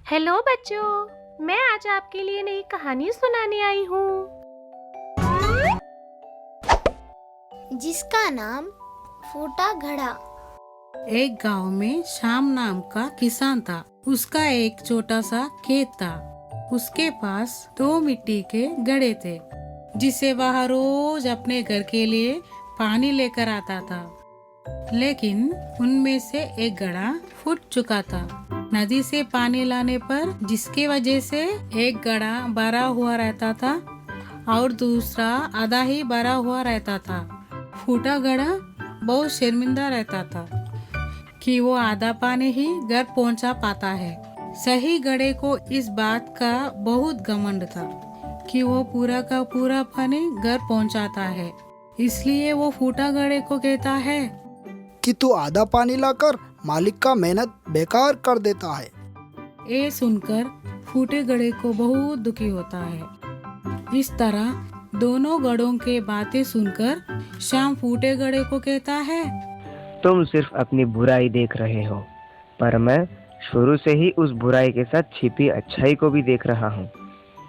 Hello बच्चों, मैं आज आपके लिए नई कहानी सुनाने आई हूँ। जिसका नाम फूटा घड़ा। एक गांव में श्याम नाम का किसान था। उसका एक छोटा सा खेत था। उसके पास 2 मिट्टी के घड़े थे, जिसे वह रोज अपने घर के लिए पानी लेकर आता था। लेकिन उनमें से एक घड़ा फूट चुका था नदी से पानी लाने पर, जिसकी वजह से एक घड़ा भरा हुआ रहता था और दूसरा आधा ही भरा हुआ रहता था। फूटा घड़ा बहुत शर्मिंदा रहता था कि वो आधा पानी ही घर पहुंचा पाता है। सही घड़े को इस बात का बहुत घमंड था कि वो पूरा का पूरा पानी घर पहुंचाता है। इसलिए वो फूटा घड़े को कहता है कि तू आधा पानी लाकर मालिक का मेहनत बेकार कर देता है। ये सुनकर फूटे घड़े को बहुत दुखी होता है। इस तरह दोनों घड़ों के बातें सुनकर श्याम फूटे घड़े को कहता है, तुम सिर्फ अपनी बुराई देख रहे हो, पर मैं शुरू से ही उस बुराई के साथ छिपी अच्छाई को भी देख रहा हूँ।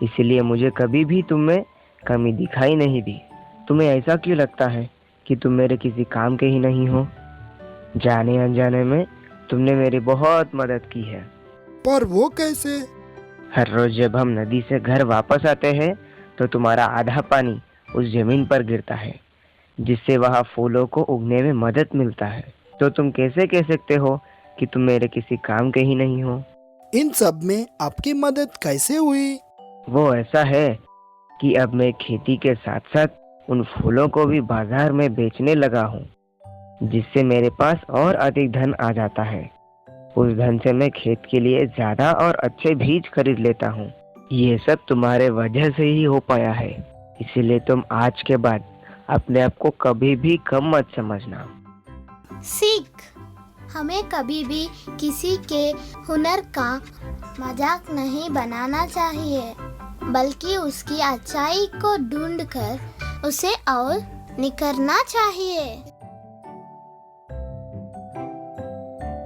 इसलिए मुझे कभी भी तुम में कमी दिखाई नहीं दी। तुम्हें ऐसा क्यों लगता है कि तुम मेरे किसी काम के ही नहीं हो? जाने अनजाने में तुमने मेरी बहुत मदद की है। पर वो कैसे? हर रोज जब हम नदी से घर वापस आते हैं तो तुम्हारा आधा पानी उस जमीन पर गिरता है, जिससे वहाँ फूलों को उगने में मदद मिलता है। तो तुम कैसे कह सकते हो कि तुम मेरे किसी काम के ही नहीं हो? इन सब में आपकी मदद कैसे हुई? वो ऐसा है कि अब मैं खेती के साथ साथ उन फूलों को भी बाजार में बेचने लगा हूँ, जिससे मेरे पास और अधिक धन आ जाता है। उस धन से मैं खेत के लिए ज्यादा और अच्छे बीज खरीद लेता हूँ। ये सब तुम्हारे वजह से ही हो पाया है। इसीलिए तुम आज के बाद अपने आप को कभी भी कम मत समझना। सीख, हमें कभी भी किसी के हुनर का मजाक नहीं बनाना चाहिए, बल्कि उसकी अच्छाई को ढूंढकर उसे और निखरना चाहिए।